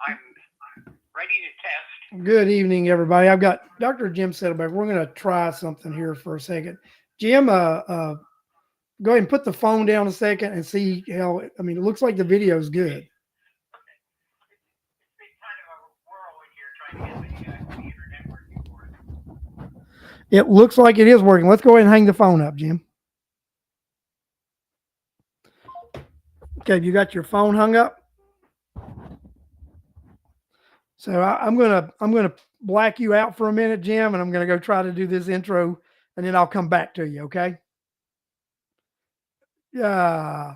I'm ready to test. Good evening, everybody. I've got Dr. Jim Sendelbach. We're going to try something here for a second. Jim, go ahead and put the phone down a second and see how. I mean, it looks like the video is good. Okay. It's been kind of a whirlwind here trying to get the internet working for us. It looks like it is working. Let's go ahead and hang the phone up, Jim. Okay, you got your phone hung up. So I'm gonna black you out for a minute, Jim, and I'm gonna go try to do this intro, and then I'll come back to you. Okay? Uh,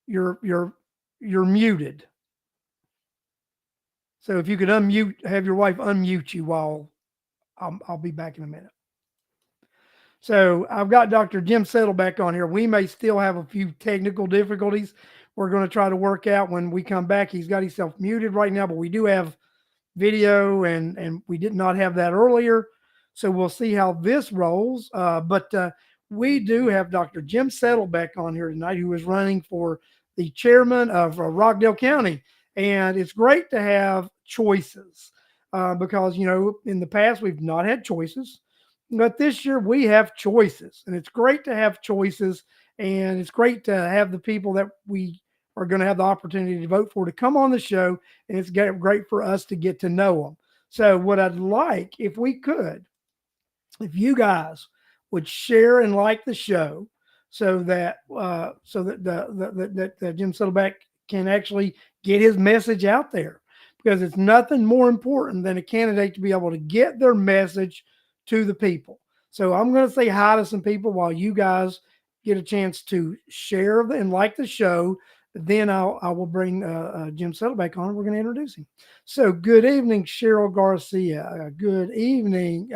you're you're you're muted. So if you could unmute, have your wife unmute you while I'll be back in a minute. So I've got Dr. Jim Sendelbach on here. We may still have a few technical difficulties we're going to try to work out when we come back. He's got himself muted right now, but we do have video, and we did not have that earlier. So we'll see how this rolls. But we do have Dr. Jim Sendelbach on here tonight, who is running for the chairman of Rockdale County. And it's great to have choices because, in the past, we've not had choices. But this year we have choices, and it's great to have choices, and it's great to have the people that we are going to have the opportunity to vote for to come on the show, and it's great for us to get to know them. So, what I'd like, if we could, if you guys would share and like the show, so that Jim Saddleback can actually get his message out there, because it's nothing more important than a candidate to be able to get their message to the people. So I'm going to say hi to some people while you guys get a chance to share and like the show. Then I will bring Jim Saddleback on. We're going to introduce him. So good evening, Cheryl Garcia. Good evening,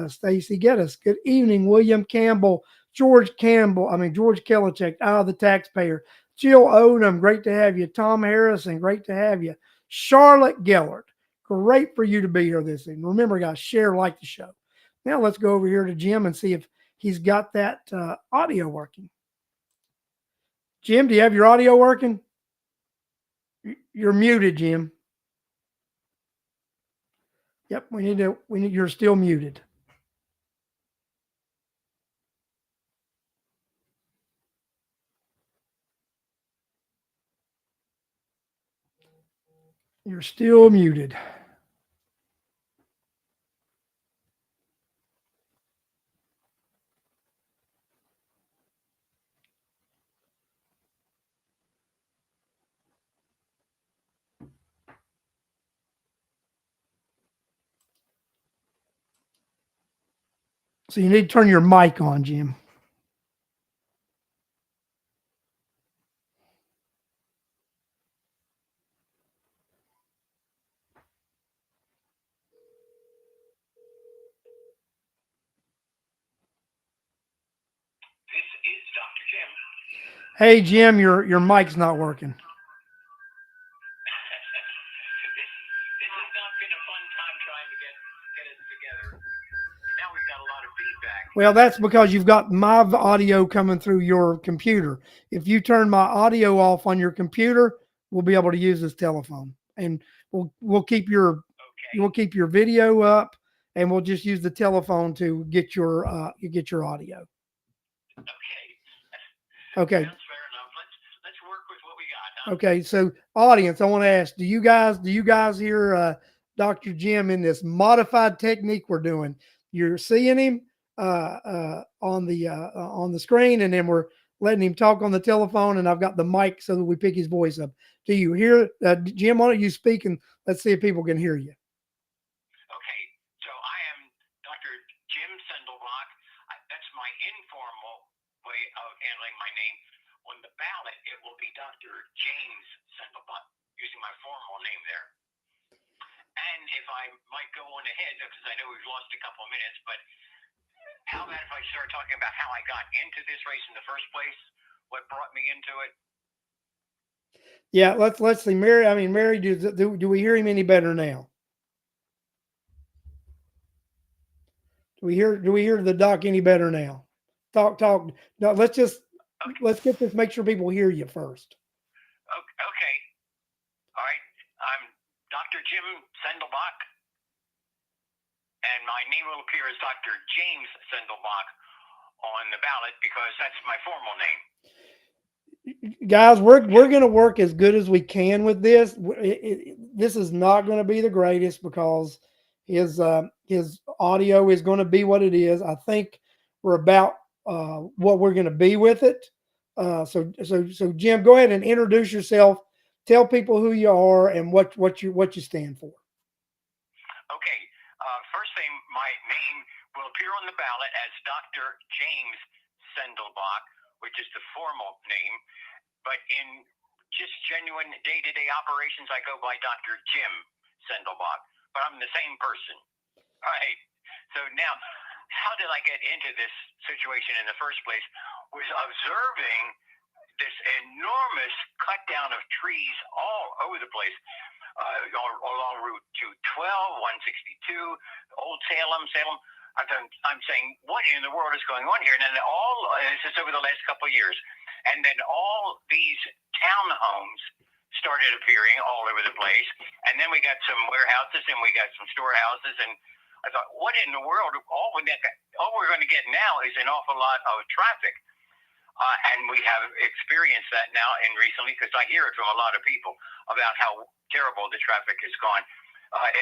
Stacy Geddes. Good evening, William Campbell. George Kelichek, the taxpayer. Jill Odom, great to have you. Tom Harrison, great to have you. Charlotte Gellert, great for you to be here this evening. Remember, guys, share, like the show. Now let's go over here to Jim and see if he's got that audio working. Jim, do you have your audio working? You're muted, Jim. Yep, you're still muted. You're still muted. So you need to turn your mic on, Jim. This is Dr. Jim. Hey, Jim, your mic's not working. This has not been a fun time trying to get us together. Now we've got a lot of feedback. Well, that's because you've got my audio coming through your computer. If you turn my audio off on your computer, we'll be able to use this telephone, and we'll keep your video up, and we'll just use the telephone to get your audio. Okay. Sounds fair enough. Let's work with what we got. Huh? Okay. So, audience, I want to ask: Do you guys hear Dr. Jim in this modified technique we're doing? You're seeing him on the screen, and then we're letting him talk on the telephone, and I've got the mic so that we pick his voice up. Do you hear Jim? Why don't you speak, and let's see if people can hear you. Okay, so I am Dr. Jim Sendelbach. That's my informal way of handling my name. On the ballot, it will be Dr. James Sendelbach, using my formal name there. And if I might go on ahead, because I know we've lost a couple of minutes, but how about if I start talking about how I got into this race in the first place? What brought me into it? Yeah, let's see. Mary, do we hear him any better now? Do we hear the doc any better now? Talk. No, let's get this. Make sure people hear you first. Okay. All right. I'm Jim Sendelbach, and my name will appear as Dr. James Sendelbach on the ballot because that's my formal name. Guys, we're going to work as good as we can with this. This is not going to be the greatest because his audio is going to be what it is. I think we're about what we're going to be with it. So Jim, go ahead and introduce yourself. Tell people who you are and what you stand for. Okay. First thing, my name will appear on the ballot as Dr. James Sendelbach, which is the formal name. But in just genuine day-to-day operations, I go by Dr. Jim Sendelbach. But I'm the same person. All right. So now, how did I get into this situation in the first place? Was observing this enormous cut down of trees all over the place, along Route 212, 162, Old Salem. I'm saying, what in the world is going on here? And then this is over the last couple of years. And then all these townhomes started appearing all over the place. And then we got some warehouses and we got some storehouses. And I thought, what in the world? All we're going to get now is an awful lot of traffic. And we have experienced that now and recently because I hear it from a lot of people about how terrible the traffic has gone,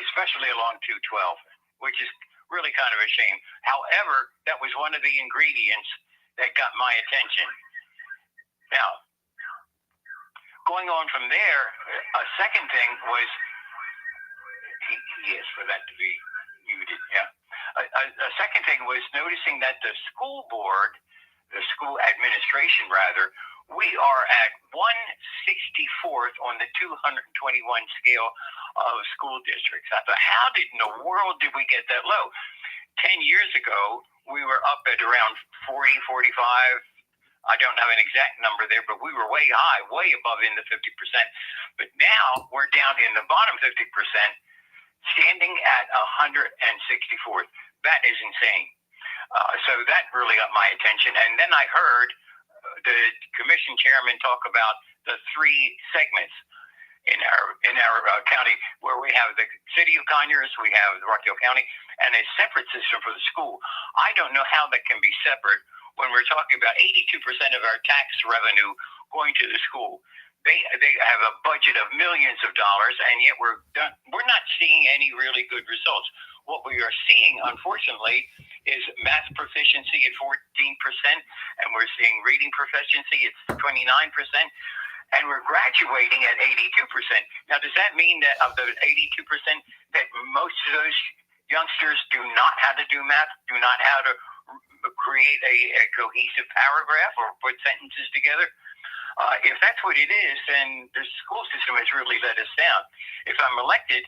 especially along 212, which is really kind of a shame. However, that was one of the ingredients that got my attention. Now, going on from there, a second thing was, yes, for that to be muted, yeah. A second thing was noticing that the school board, the school administration rather, we are at 164th on the 221 scale of school districts. I thought, how in the world did we get that low? 10 years ago, we were up at around 40, 45. I don't have an exact number there, but we were way high, way above in the 50%. But now we're down in the bottom 50%, standing at 164th. That is insane. So that really got my attention. And then I heard the commission chairman talk about the three segments in our county, where we have the city of Conyers, we have the Rockdale County, and a separate system for the school. I don't know how that can be separate when we're talking about 82% of our tax revenue going to the school. They have a budget of millions of dollars, and yet we're not seeing any really good results. What we are seeing, unfortunately, is math proficiency at 14%, and we're seeing reading proficiency at 29%, and we're graduating at 82%. Now, does that mean that of those 82%, that most of those youngsters do not know how to do math, do not know how to create a cohesive paragraph or put sentences together? If that's what it is, then the school system has really let us down. If I'm elected,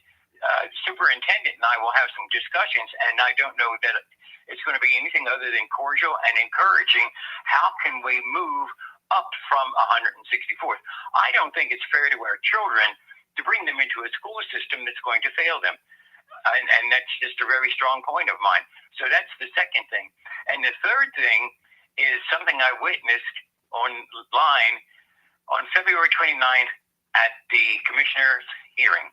superintendent and I will have some discussions, and I don't know that it's going to be anything other than cordial and encouraging. How can we move up from 164th? I don't think it's fair to our children to bring them into a school system that's going to fail them. And that's just a very strong point of mine. So that's the second thing. And the third thing is something I witnessed online on February 29th at the commissioner's hearing.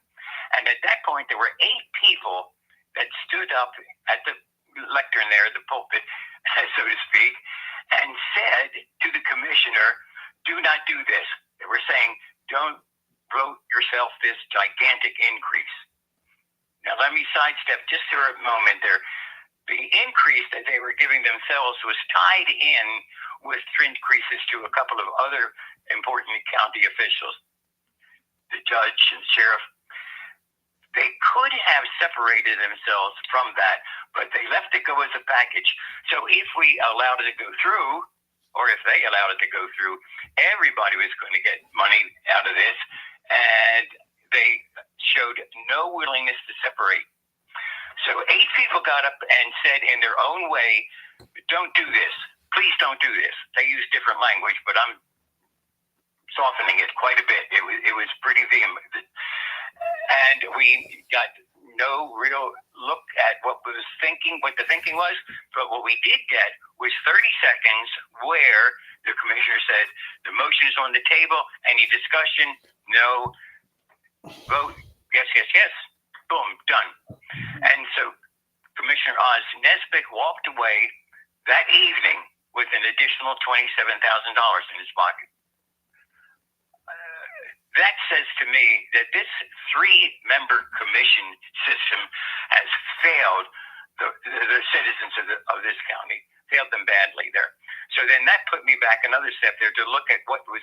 And at that point, there were 8 people that stood up at the lectern there, the pulpit, so to speak, and said to the commissioner, do not do this. They were saying, don't vote yourself this gigantic increase. Now, let me sidestep just for a moment there. The increase that they were giving themselves was tied in with increases to a couple of other important county officials, the judge and sheriff. They could have separated themselves from that, but they left it go as a package. So if we allowed it to go through, or if they allowed it to go through, everybody was going to get money out of this, and they showed no willingness to separate. So 8 people got up and said in their own way, don't do this. Please don't do this. They used different language, but I'm softening it quite a bit. It was pretty vehement. And we got no real look at what the thinking was. But what we did get was 30 seconds where the commissioner said, the motion is on the table. Any discussion? No. Vote. Yes, yes, yes. Boom, done. And so Commissioner Oz Nesbitt walked away that evening with an additional $27,000 in his pocket. That says to me that this 3-member commission system has failed the citizens of this county, failed them badly there. So then that put me back another step there to look at what was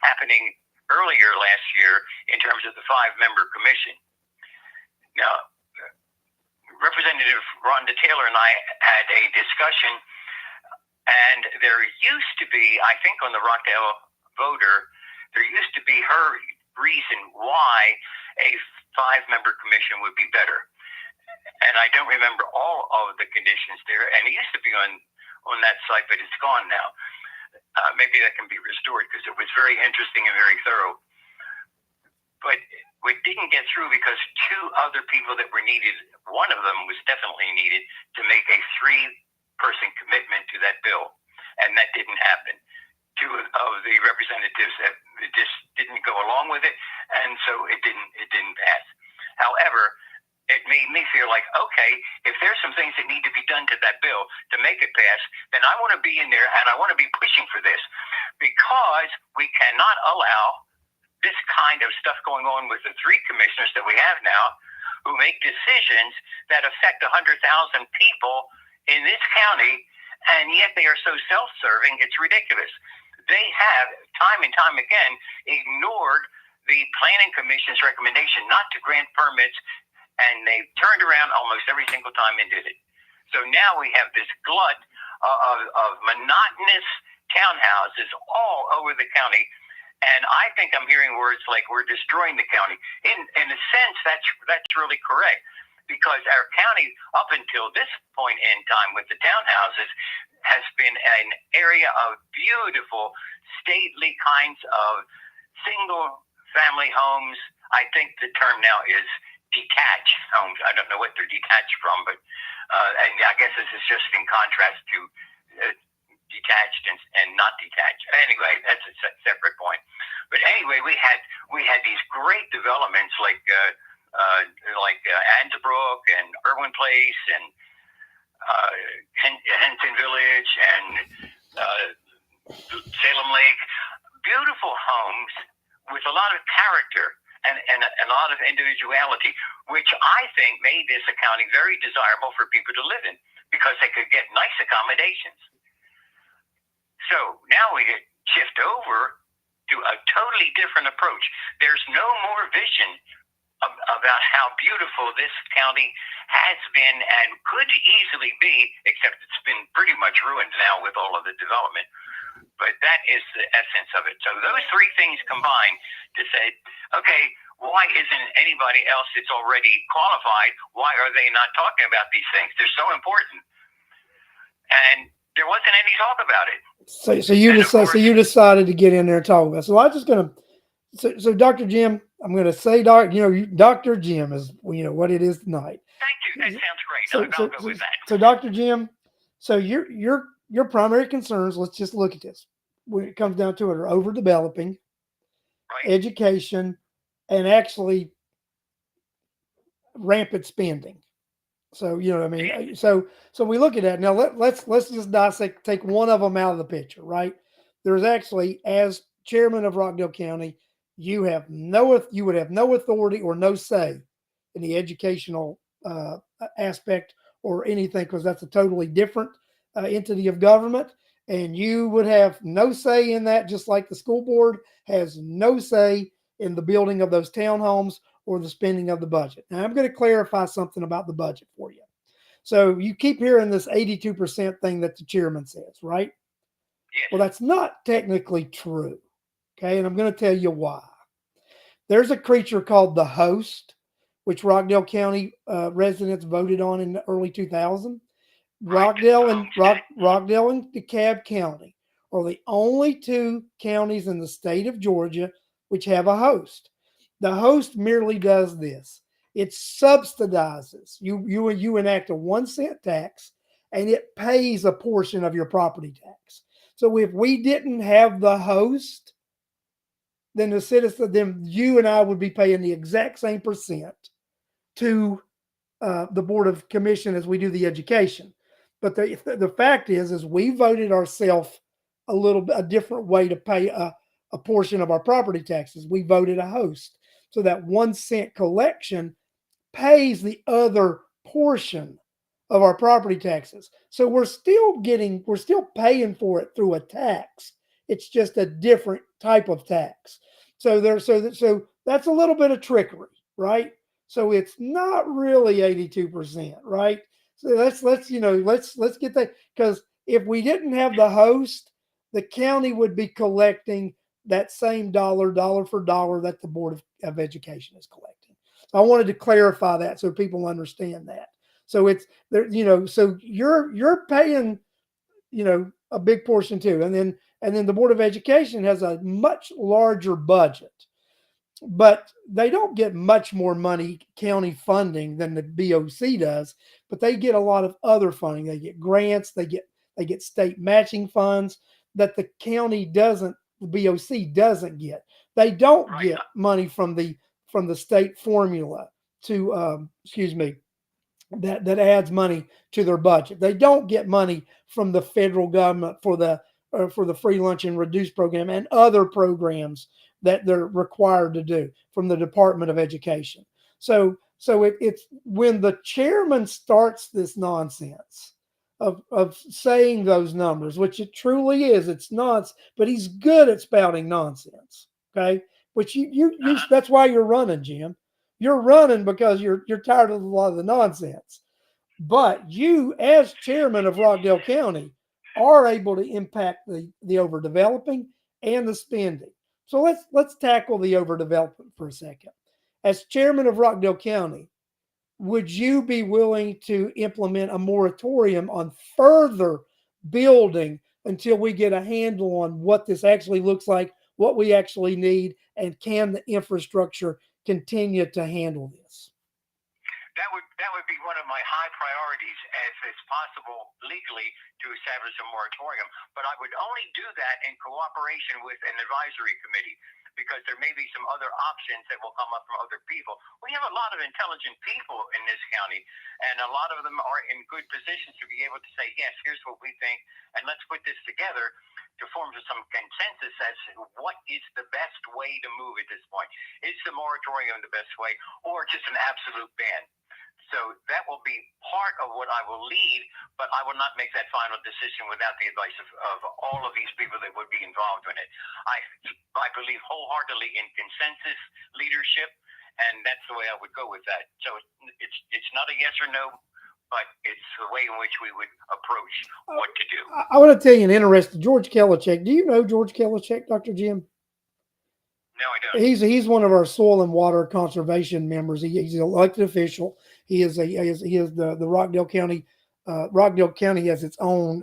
happening earlier last year in terms of the 5-member commission. Now, Representative Rhonda Taylor and I had a discussion, and there used to be, I think on the Rockdale voter, there used to be her reason why a 5-member commission would be better. And I don't remember all of the conditions there. And it used to be on that site, but it's gone now. Maybe that can be restored because it was very interesting and very thorough. But we didn't get through because 2 other people that were needed, one of them was definitely needed to make a 3-person commitment to that bill. And that didn't happen. 2 of the representatives that just didn't go along with it, and so it didn't pass. However, it made me feel like, okay, if there's some things that need to be done to that bill to make it pass, then I want to be in there and I want to be pushing for this, because we cannot allow this kind of stuff going on with the 3 commissioners that we have now, who make decisions that affect 100,000 people in this county, and yet they are so self-serving, it's ridiculous. They have, time and time again, ignored the Planning Commission's recommendation not to grant permits, and they turned around almost every single time and did it. So now we have this glut of monotonous townhouses all over the county, and I think I'm hearing words like we're destroying the county. In a sense, that's really correct, because our county, up until this point in time with the townhouses, has been an area of beautiful, stately kinds of single-family homes. I think the term now is detached homes. I don't know what they're detached from, but and I guess this is just in contrast to detached and not detached. Anyway, that's a separate point. But anyway, we had these great developments like Ansbrook and Irwin Place and Henson Village and Salem Lake, beautiful homes with a lot of character and a lot of individuality, which I think made this a county very desirable for people to live in because they could get nice accommodations. So now we shift over to a totally different approach. There's no more vision about how beautiful this county has been and could easily be, except it's been pretty much ruined now with all of the development. But that is the essence of it. So those 3 things combined to say, okay, why isn't anybody else that's already qualified, why are they not talking about these things? They're so important. And there wasn't any talk about it. So you decided to get in there and talk about it. So I'm just going to, so Dr. Jim, I'm going to say, Dr. Jim is, what it is tonight. Thank you. That sounds great. I'll go with that. So Dr. Jim, so your primary concerns, let's just look at this. When it comes down to it, are overdeveloping, right, education, and actually rampant spending. So, you know what I mean? Yeah. So we look at that. Now let's just dissect, take one of them out of the picture, right? There's actually, as chairman of Rockdale County, you would have no authority or no say in the educational aspect or anything, because that's a totally different entity of government, and you would have no say in that, just like the school board has no say in the building of those townhomes or the spending of the budget. Now, I'm going to clarify something about the budget for you. So you keep hearing this 82% thing that the chairman says, right? Yes. Well, that's not technically true. Okay. And I'm going to tell you why. There's a creature called the host, which Rockdale County residents voted on in the early 2000s. Rockdale and DeKalb County are the only 2 counties in the state of Georgia which have a host. The host merely does this. It subsidizes. You enact a 1-cent tax, and it pays a portion of your property tax. So if we didn't have the host, then you and I would be paying the exact same percent to the Board of Commission as we do the education. But the fact is we voted ourselves a different way to pay a portion of our property taxes. We voted a host. So that 1 cent collection pays the other portion of our property taxes. So we're still paying for it through a tax. It's just a different type of tax. So that's a little bit of trickery, right? So it's not really 82%, right? So let's get that, because if we didn't have the host, the county would be collecting that same dollar for dollar that the Board of Education is collecting. So I wanted to clarify that so people understand that. So it's there, so you're paying, a big portion too. And then the Board of Education has a much larger budget, but they don't get much more money, county funding, than the BOC does, but they get a lot of other funding. They get grants, they get state matching funds that the county doesn't, the BOC doesn't get. They don't get money from the state formula to excuse me, that adds money to their budget. They don't get money from the federal government for the free lunch and reduce program and other programs that they're required to do from the Department of Education. So it's when the chairman starts this nonsense of saying those numbers, which it truly is, it's nonsense, but he's good at spouting nonsense. Okay, which you that's why you're running, Jim. You're running because you're tired of a lot of the nonsense. But you, as chairman of Rockdale County, are able to impact the overdeveloping and the spending. So let's tackle the overdevelopment for a second. As chairman of Rockdale County, would you be willing to implement a moratorium on further building until we get a handle on what this actually looks like, what we actually need, and can the infrastructure continue to handle this? That would be one of my high priorities, as is possible legally, to establish a moratorium. But I would only do that in cooperation with an advisory committee, because there may be some other options that will come up from other people. We have a lot of intelligent people in this county, and a lot of them are in good positions to be able to say, yes, here's what we think, and let's put this together to form some consensus as to what is the best way to move at this point. Is the moratorium the best way, or just an absolute ban? So that will be part of what I will lead, but I will not make that final decision without the advice of all of these people that would be involved in it. I believe wholeheartedly in consensus leadership, and that's the way I would go with that. So it's not a yes or no, but it's the way in which we would approach what to do. I want to tell you an interesting George Kellichek. Do you know George Kellichek, Dr. Jim? No, I don't. He's one of our soil and water conservation members. He's an elected official. He is the Rockdale County. Rockdale County has its own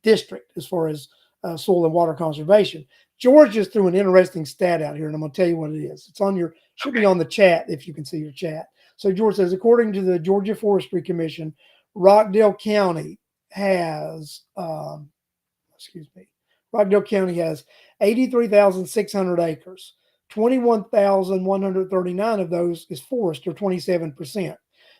district as far as soil and water conservation. George just threw an interesting stat out here, and I'm going to tell you what it is. It's on your should be on the chat if you can see your chat. So George says, according to the Georgia Forestry Commission, Rockdale County has Rockdale County has 83,600 acres. 21,139 of those is forest, or 27%.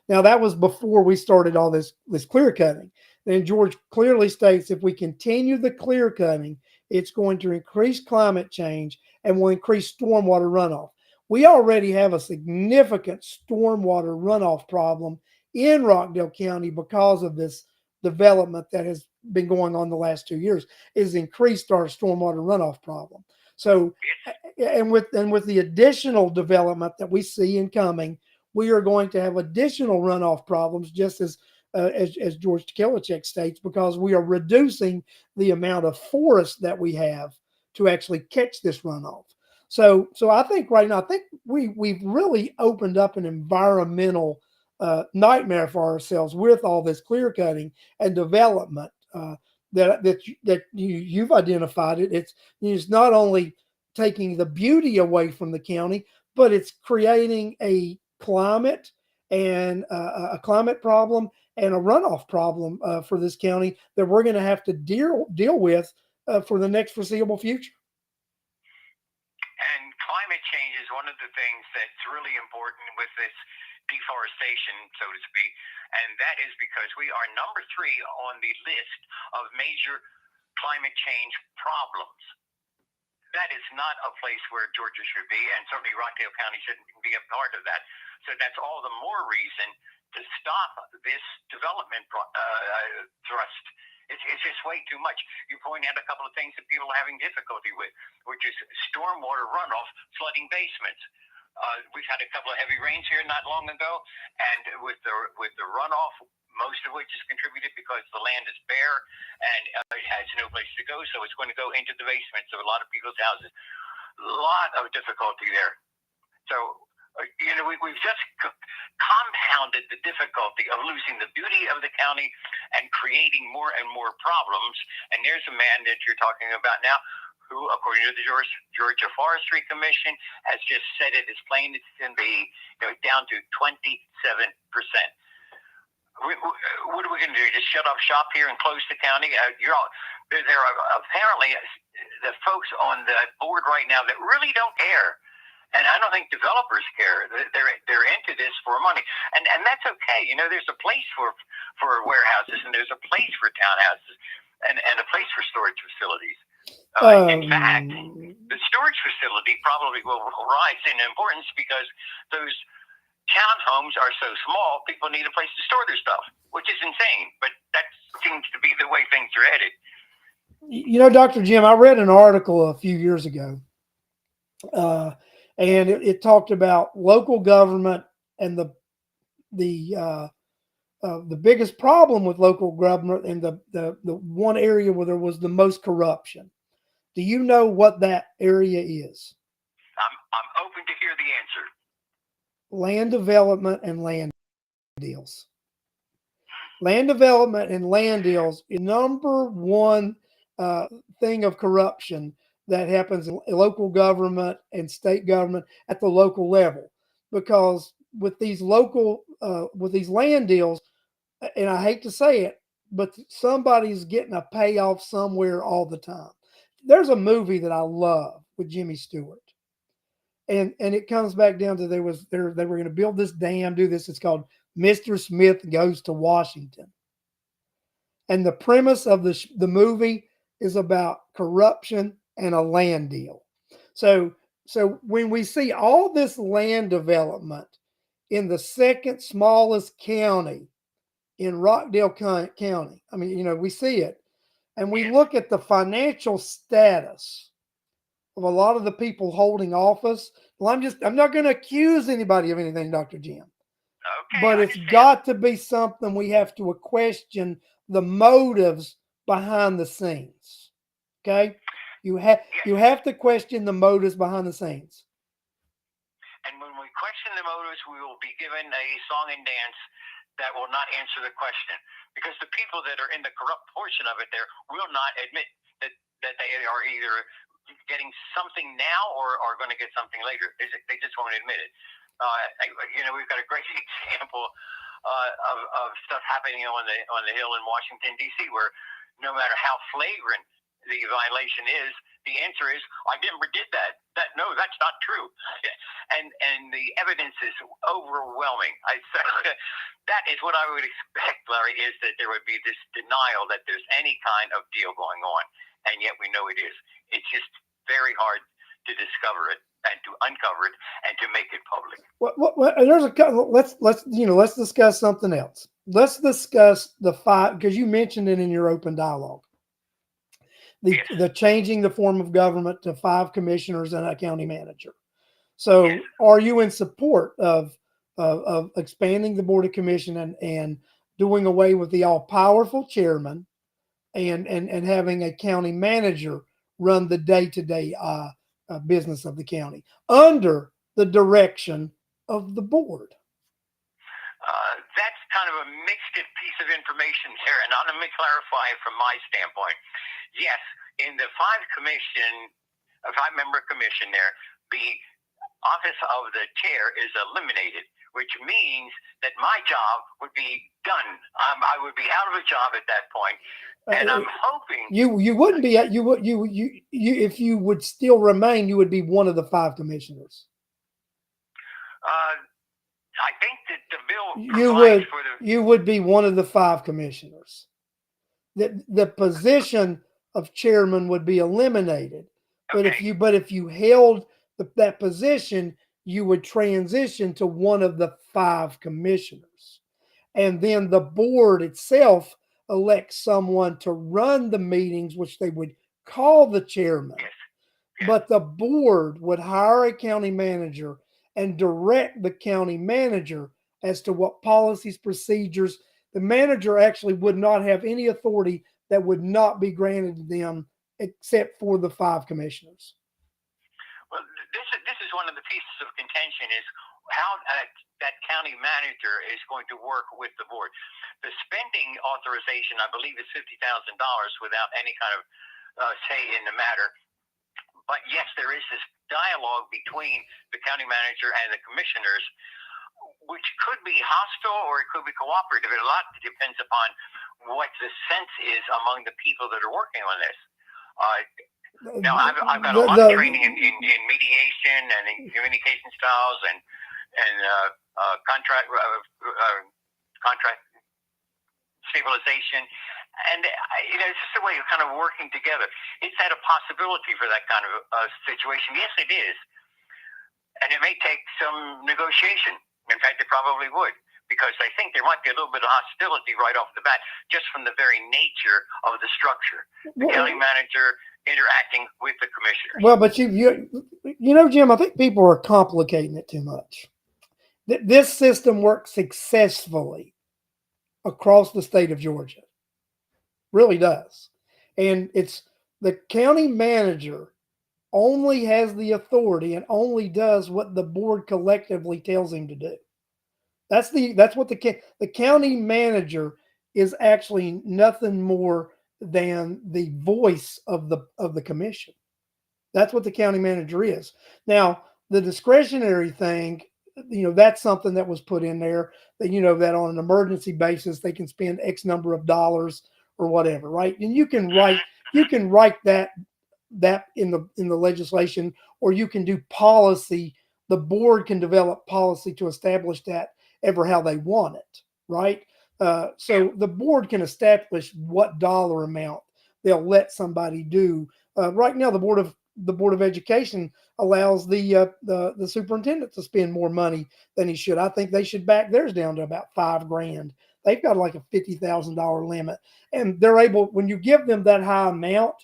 Now that was before we started all this clear cutting. Then George clearly states if we continue the clear cutting, it's going to increase climate change and will increase stormwater runoff. We already have a significant stormwater runoff problem in Rockdale County because of this development that has been going on the last 2 years. Is increased our stormwater runoff problem. So, and with the additional development that we see incoming, we are going to have additional runoff problems, just as George Kellichek states, because we are reducing the amount of forest that we have to actually catch this runoff. So I think right now, we've really opened up an environmental nightmare for ourselves with all this clear cutting and development that you've identified it. It's not only taking the beauty away from the county, but it's creating a climate and a climate problem and a runoff problem for this county that we're going to have to deal with for the next foreseeable future. And climate change is one of the things that's really important with this deforestation, so to speak, and that is because we are number 3 on the list of major climate change problems. That is not a place where Georgia should be, and certainly Rockdale County shouldn't be a part of that. So that's all the more reason to stop this development thrust. It's just way too much. You point out a couple of things that people are having difficulty with, which is stormwater runoff, flooding basements. We've had a couple of heavy rains here not long ago, and with the runoff, most of which is contributed because the land is bare and it has no place to go, so it's going to go into the basements of a lot of people's houses. A lot of difficulty there. So, we've just compounded the difficulty of losing the beauty of the county and creating more and more problems. And there's a man that you're talking about now who, according to the Georgia Forestry Commission, has just said it as plain as can be, down to 27%. What are we going to do? Just shut up shop here and close the county? There are apparently the folks on the board right now that really don't care, and I don't think developers care. They're into this for money, and that's okay. There's a place for warehouses, and there's a place for townhouses, and a place for storage facilities. In fact, the storage facility probably will rise in importance because those townhomes are so small, people need a place to store their stuff, which is insane, but that seems to be the way things are headed. Dr. Jim, I read an article a few years ago, and it talked about local government and the biggest problem with local government and the one area where there was the most corruption. Do you know what that area is? I'm open to hear the answer. Land development and land deals. Land development and land deals is number one thing of corruption that happens in local government and state government at the local level. Because with these land deals, and I hate to say it, but somebody's getting a payoff somewhere all the time. There's a movie that I love with Jimmy Stewart. And it comes back down to they were going to build this dam, do this. It's called Mr. Smith Goes to Washington. And the premise of the movie is about corruption and a land deal. So when we see all this land development in the second smallest county in Rockdale County, I mean, we see it, and we look at the financial status of a lot of the people holding office. Well, I'm not going to accuse anybody of anything, Dr. Jim. Okay, but it's got to be something we have to question the motives behind the scenes. Okay? You have to question the motives behind the scenes. And when we question the motives, we will be given a song and dance that will not answer the question. Because the people that are in the corrupt portion of it there will not admit that they are either getting something now or are going to get something later. They just won't admit it. We've got a great example of stuff happening on the Hill in Washington, D.C., where no matter how flagrant the violation is, the answer is, I never did that. No, that's not true. And the evidence is overwhelming. That is what I would expect, Larry, is that there would be this denial that there's any kind of deal going on, and yet we know it is. It's just very hard to discover it and to uncover it and to make it public. There's let's discuss something else. Let's discuss the 5, because you mentioned it in your open dialogue. The changing the form of government to 5 commissioners and a county manager. So, are you in support of expanding the board of commission and doing away with the all-powerful chairman and having a county manager run the day-to-day business of the county under the direction of the board? That's kind of a mixed piece of information there, and let me clarify from my standpoint. Yes, in the 5-member commission there, the office of the chair is eliminated, which means that my job would be done. I would be out of a job at that point, And I'm hoping you wouldn't be you would you if you would still remain, you would be one of the 5 commissioners. I think that the bill You provides would for the. you would be one of the 5 commissioners. The position of chairman would be eliminated. But Okay. if you held that position, you would transition to one of the 5 commissioners. And then the board itself elects someone to run the meetings, which they would call the chairman. Yes. But the board would hire a county manager and direct the county manager as to what policies, procedures. The manager actually would not have any authority that would not be granted to them except for the 5 commissioners. Well, this is one of the pieces of contention is how that county manager is going to work with the board. The spending authorization, I believe, is $50,000 without any kind of say in the matter. But yes, there is this dialogue between the county manager and the commissioners, which could be hostile or it could be cooperative. A lot depends upon what the sense is among the people that are working on this. Now, I've got a lot of training in mediation and in communication styles and contract stabilization. And, it's just a way of kind of working together. Is that a possibility for that kind of situation? Yes, it is. And it may take some negotiation. In fact, it probably would, because I think there might be a little bit of hostility right off the bat, just from the very nature of the structure. The county manager interacting with the commissioners. Well, but Jim, I think people are complicating it too much. This system works successfully across the state of Georgia. Really does. And it's the county manager only has the authority and only does what the board collectively tells him to do. That's what the county manager is actually nothing more than the voice of the commission. That's what the county manager is. Now, the discretionary thing, that's something that was put in there that, that on an emergency basis, they can spend X number of dollars or whatever, right? And you can write that in the legislation, or you can do policy. The board can develop policy to establish that ever how they want it, right? So the board can establish what dollar amount they'll let somebody do. Right now, the board of education allows the superintendent to spend more money than he should. I think they should back theirs down to about $5,000. They've got like a $50,000 limit, and they're able, when you give them that high amount,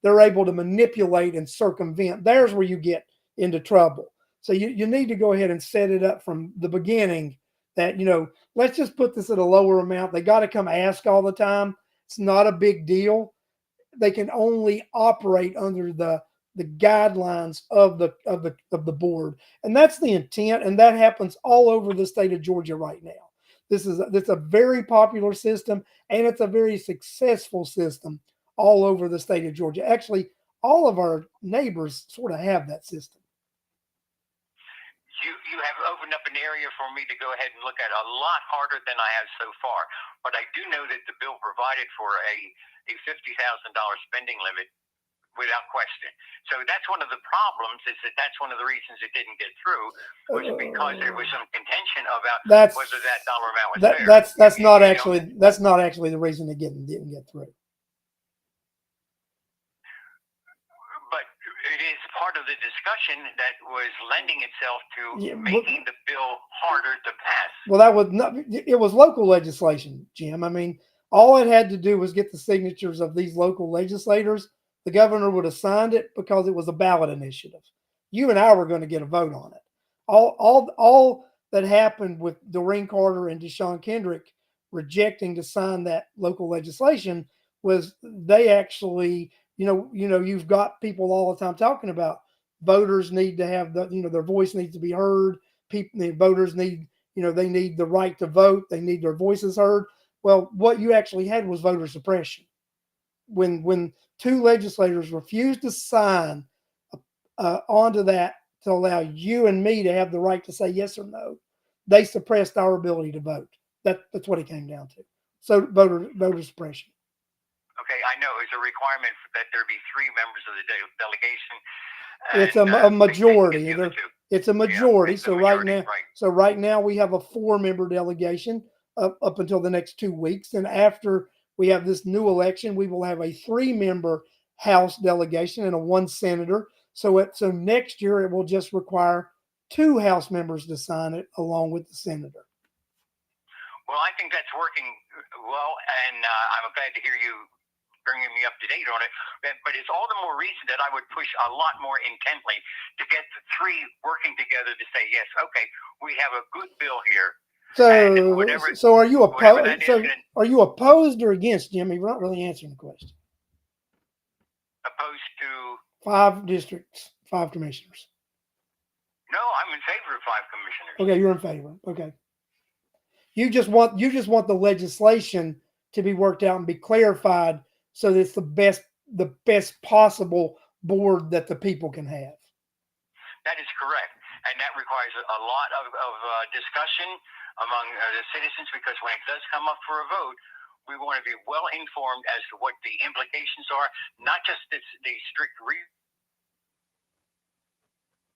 they're able to manipulate and circumvent. There's where you get into trouble. So you need to go ahead and set it up from the beginning that, let's just put this at a lower amount. They got to come ask all the time. It's not a big deal. They can only operate under the guidelines of the board, and that's the intent, and that happens all over the state of Georgia right now. This is a very popular system, and it's a very successful system all over the state of Georgia. Actually, all of our neighbors sort of have that system. You have opened up an area for me to go ahead and look at a lot harder than I have so far. But I do know that the bill provided for a $50,000 spending limit without question. So that's one of the problems, is that's one of the reasons it didn't get through, was because there was some contention about whether that dollar amount was there. That's not actually the reason it didn't get through. But it is part of the discussion that was lending itself to making the bill harder to pass. Well, it was local legislation, Jim. I mean, all it had to do was get the signatures of these local legislators. The governor would have signed it because it was a ballot initiative. You and I were going to get a vote on it. All that happened with Doreen Carter and Deshaun Kendrick rejecting to sign that local legislation was they actually, you've got people all the time talking about voters need to have their voice needs to be heard. Voters need, they need the right to vote. They need their voices heard. Well, what you actually had was voter suppression. When 2 legislators refused to sign onto that to allow you and me to have the right to say yes or no, they suppressed our ability to vote. That's what it came down to. So voter suppression. Okay. Okay, I know it's a requirement that there be 3 members of the delegation. It's And, a majority. the other 2. It's a Yeah, majority. it's a So majority, right now, right. so right now we have a 4-member delegation up until the next 2 weeks, and after we have this new election, we will have a 3-member House delegation and a 1 senator. So next year it will just require 2 House members to sign it along with the senator. Well, I think that's working well, and I'm glad to hear you bringing me up to date on it. But it's all the more reason that I would push a lot more intently to get the 3 working together to say, yes, okay, we have a good bill here. So are you opposed? So are you opposed or against, Jimmy? We're not really answering the question. Opposed to 5 districts, 5 commissioners. No, I'm in favor of 5 commissioners. Okay, you're in favor. Okay. You just want the legislation to be worked out and be clarified so that it's the best possible board that the people can have. That is correct, and that requires a lot of discussion among the citizens, because when it does come up for a vote, we want to be well informed as to what the implications are, not just the strict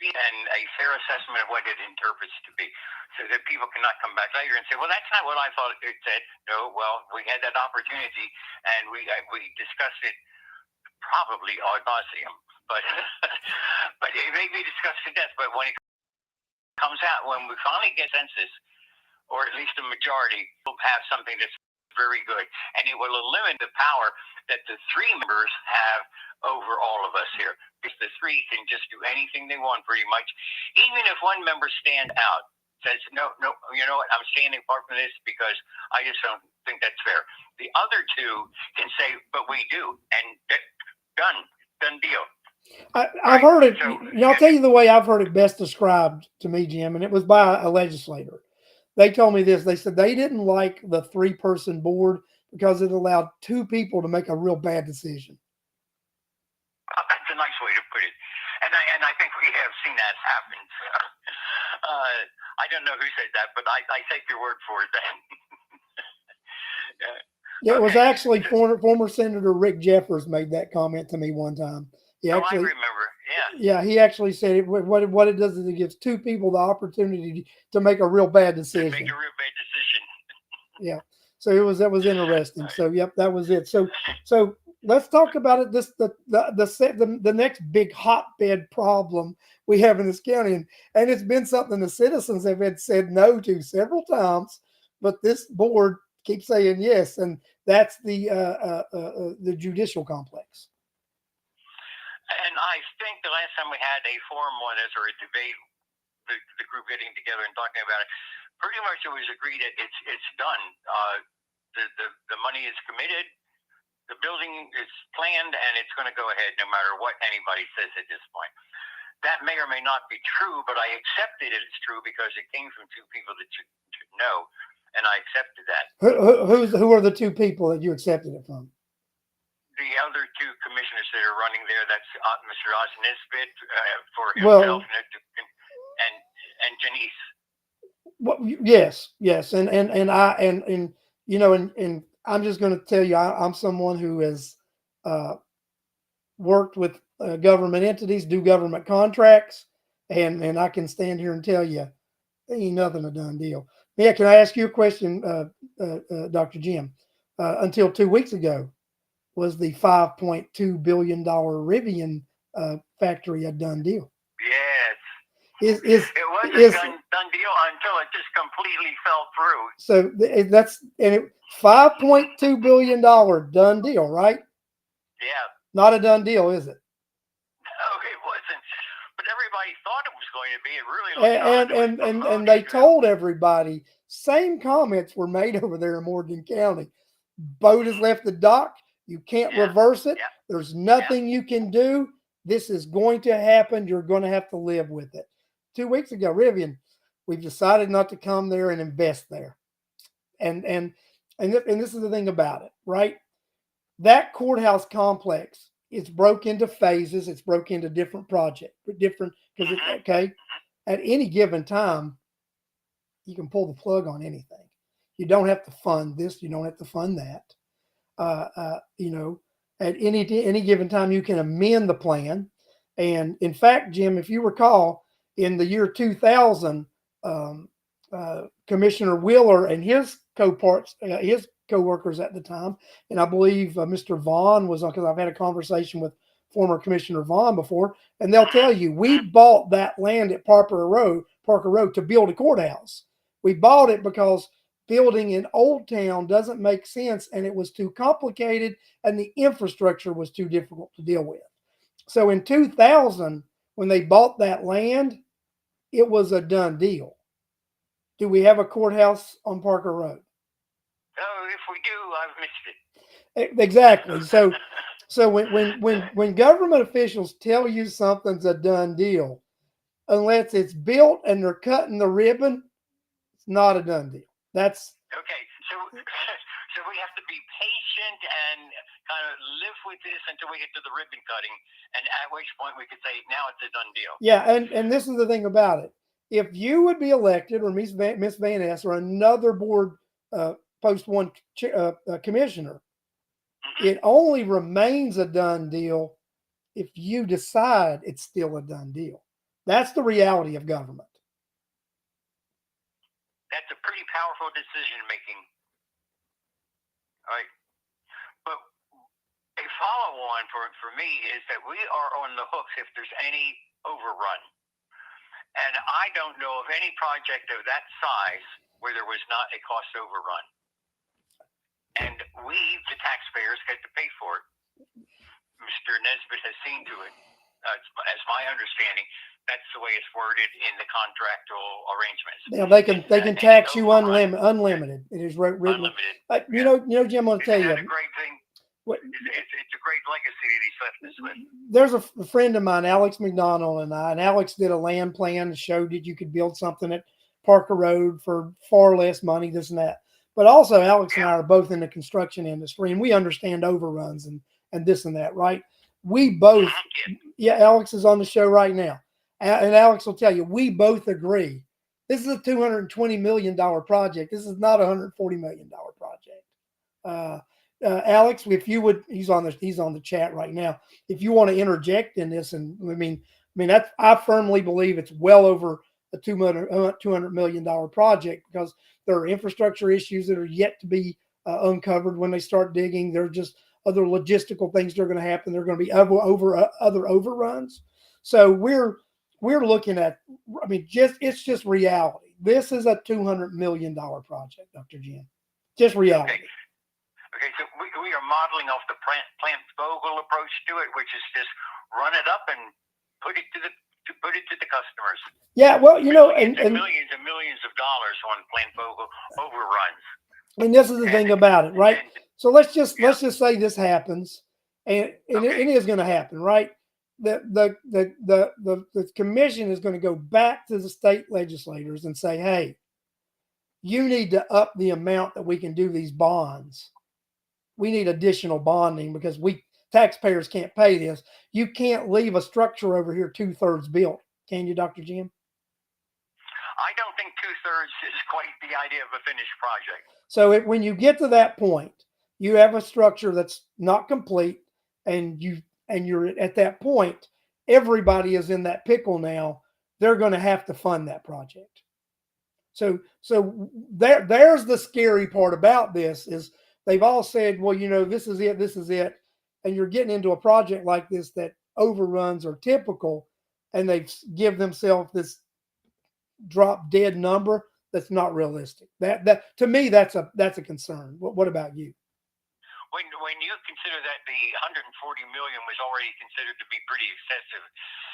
and a fair assessment of what it interprets to be, so that people cannot come back later and say, well, that's not what I thought it said. No, well, we had that opportunity, and we discussed it probably ad nauseum, but but it may be discussed to death. But when it comes out, when we finally get census, or at least a majority, we'll have something that's very good, and it will eliminate the power that the 3 members have over all of us here, because the 3 can just do anything they want pretty much, even if 1 member stands out, says, no, you know what, I'm standing apart from this because I just don't think that's fair. The other 2 can say, but we do, and done deal. I've heard it. I'll tell you the way I've heard it best described to me, Jim, and it was by a legislator. They told me this. They said they didn't like the 3-person board because it allowed 2 people to make a real bad decision. That's a nice way to put it, and I think we have seen that happen. I don't know who said that, but I take your word for it. Then. Yeah, it was actually former Senator Rick Jeffers made that comment to me one time. I remember. Yeah, he actually said it. What it does is it gives 2 people the opportunity to make a real bad decision. To make a real bad decision. Yeah. So that was interesting. So yep, that was it. So let's talk about it. The next big hotbed problem we have in this county, and it's been something the citizens have said no to several times, but this board keeps saying yes, and that's the judicial complex. And I think the last time we had a forum on this, or a debate, the group getting together and talking about it, pretty much it was agreed that it's done. The money is committed, the building is planned, and it's going to go ahead no matter what anybody says at this point. That may or may not be true, but I accepted it's true because it came from 2 people that should know, and I accepted that. Who are the 2 people that you accepted it from? The other 2 commissioners that are running there, that's Mr. Oz Nisbet for himself, and Janice. Well, yes, and you know, and I'm just going to tell you, I'm someone who has worked with government entities, do government contracts, and I can stand here and tell you, ain't nothing a done deal. Yeah, can I ask you a question, Dr. Jim? Until 2 weeks ago, was the $5.2 billion Rivian factory a done deal? Yes. It was a done deal until it just completely fell through. So that's $5.2 billion done deal, right? Yeah. Not a done deal, is it? No, it wasn't. But everybody thought it was going to be. It really looked and they told everybody, same comments were made over there in Morgan County. Boat has left the dock. You can't reverse it. There's nothing you can do. This is going to happen. You're going to have to live with it. 2 weeks ago, Rivian, we've decided not to come there and invest there. And this is the thing about it, right? That courthouse complex, it's broke into phases. It's broke into different projects, because it's okay. At any given time, you can pull the plug on anything. You don't have to fund this. You don't have to fund that. You know, At any given time, you can amend the plan. And in fact, Jim, if you recall, in the year 2000, um, Commissioner Wheeler and his co-parts, his co-workers at the time, and I believe Mr. Vaughn was on, because I've had a conversation with former Commissioner Vaughn before, and they'll tell you we bought that land at Parker Road to build a courthouse. We bought it because building in Old Town doesn't make sense, and it was too complicated, and the infrastructure was too difficult to deal with. So in 2000, when they bought that land, it was a done deal. Do we have a courthouse on Parker Road? Oh, if we do, I've missed it. Exactly. So when government officials tell you something's a done deal, unless it's built and they're cutting the ribbon, it's not a done deal. That's okay. So we have to be patient and kind of live with this until we get to the ribbon cutting, and at which point we could say, now it's a done deal. Yeah, and this is the thing about it. If you would be elected, or Miss Van Ness, or another board post one commissioner, it only remains a done deal if you decide it's still a done deal. That's the reality of government. That's a pretty powerful decision making. All right. But a follow on for me is that we are on the hooks if there's any overrun. And I don't know of any project of that size where there was not a cost overrun. And we, the taxpayers, get to pay for it. Mr. Nesbitt has seen to it, as my understanding. That's the way it's worded in the contractual arrangements. Yeah, they can tax you unlimited. It is written. Unlimited. You know, Jim, I'm going to tell you. Isn't that a great thing? It's a great legacy that he's left us with. There's a friend of mine, Alex McDonald, and Alex did a land plan and showed that you could build something at Parker Road for far less money, this and that. But also, Alex and I are both in the construction industry, and we understand overruns and this and that, right? We both, Alex is on the show right now, and Alex will tell you, we both agree. This is a $220 million project. This is not a $140 million project. Alex, if you would, he's on the chat right now. If you want to interject in this, and I mean that's, I firmly believe it's well over a $200 million project, because there are infrastructure issues that are yet to be uncovered when they start digging. There are just other logistical things that are going to happen. There are going to be other overruns. So we're looking at, I mean, it's just reality. This is a $200 million project, Dr. Jim. Just reality. Okay, so we are modeling off the Plant-Vogel approach to it, which is just run it up and put it to the customers. Yeah, well, you know, and millions and millions of dollars on Plant-Vogel overruns. And this is the thing about it, right? So let's just say this happens, and it is going to happen, right? The commission is going to go back to the state legislators and say, hey, you need to up the amount that we can do these bonds. We need additional bonding because taxpayers can't pay this. You can't leave a structure over here 2/3 built, can you, Dr. Jim? I don't think 2/3 is quite the idea of a finished project. So when you get to that point, you have a structure that's not complete, and you're at that point, everybody is in that pickle now. They're going to have to fund that project. So there's the scary part about this is they've all said, well, you know, this is it. And you're getting into a project like this that overruns are typical, and they give themselves this drop dead number that's not realistic. That to me, that's a concern. What about you? When you consider that the 140 million was already considered to be pretty excessive,